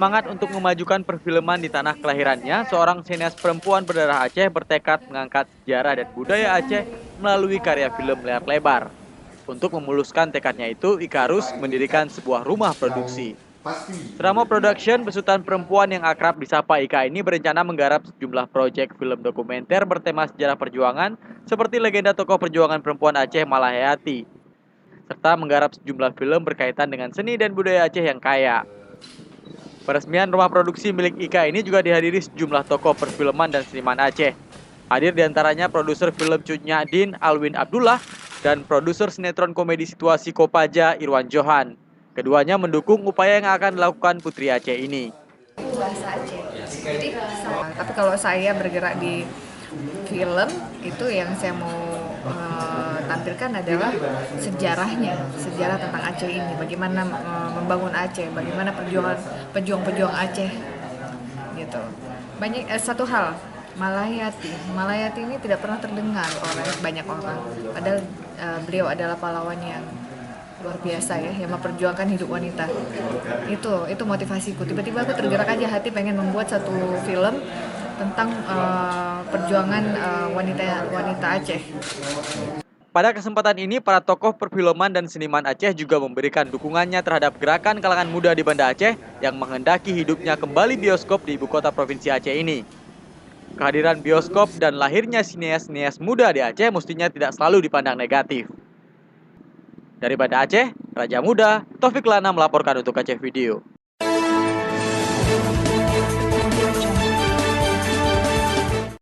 Bersemangat untuk memajukan perfilman di tanah kelahirannya, seorang sinias perempuan berdarah Aceh bertekad mengangkat sejarah dan budaya Aceh melalui karya film layar lebar. Untuk memuluskan tekadnya itu, Ikarus mendirikan sebuah rumah produksi. Serama Production, besutan perempuan yang akrab disapa Ika ini berencana menggarap sejumlah proyek film dokumenter bertema sejarah perjuangan seperti legenda tokoh perjuangan perempuan Aceh Malahayati, serta menggarap sejumlah film berkaitan dengan seni dan budaya Aceh yang kaya. Peresmian rumah produksi milik Ika ini juga dihadiri sejumlah tokoh perfilman dan seniman Aceh. Hadir diantaranya produser film Cut Nyak Alwin Abdullah, dan produser sinetron komedi situasi Kopaja, Irwan Johan. Keduanya mendukung upaya yang akan dilakukan Putri Aceh ini. Bahasa Aceh. Jadi, tapi kalau saya bergerak di film itu yang saya mau tampilkan adalah sejarahnya, sejarah tentang Aceh ini, bagaimana membangun Aceh, bagaimana pejuang-pejuang Aceh, gitu. Satu hal, Malahayati ini tidak pernah terdengar oleh banyak orang, padahal beliau adalah pahlawan yang luar biasa ya, yang memperjuangkan hidup wanita. Itu motivasiku. Tiba-tiba aku tergerak aja hati pengen membuat satu film tentang perjuangan wanita Aceh. Pada kesempatan ini, para tokoh perfilman dan seniman Aceh juga memberikan dukungannya terhadap gerakan kalangan muda di Banda Aceh yang menghendaki hidupnya kembali bioskop di ibu kota provinsi Aceh ini. Kehadiran bioskop dan lahirnya sinias-sinias muda di Aceh mestinya tidak selalu dipandang negatif. Dari Banda Aceh, Raja Muda, Taufik Lana melaporkan untuk Aceh Video.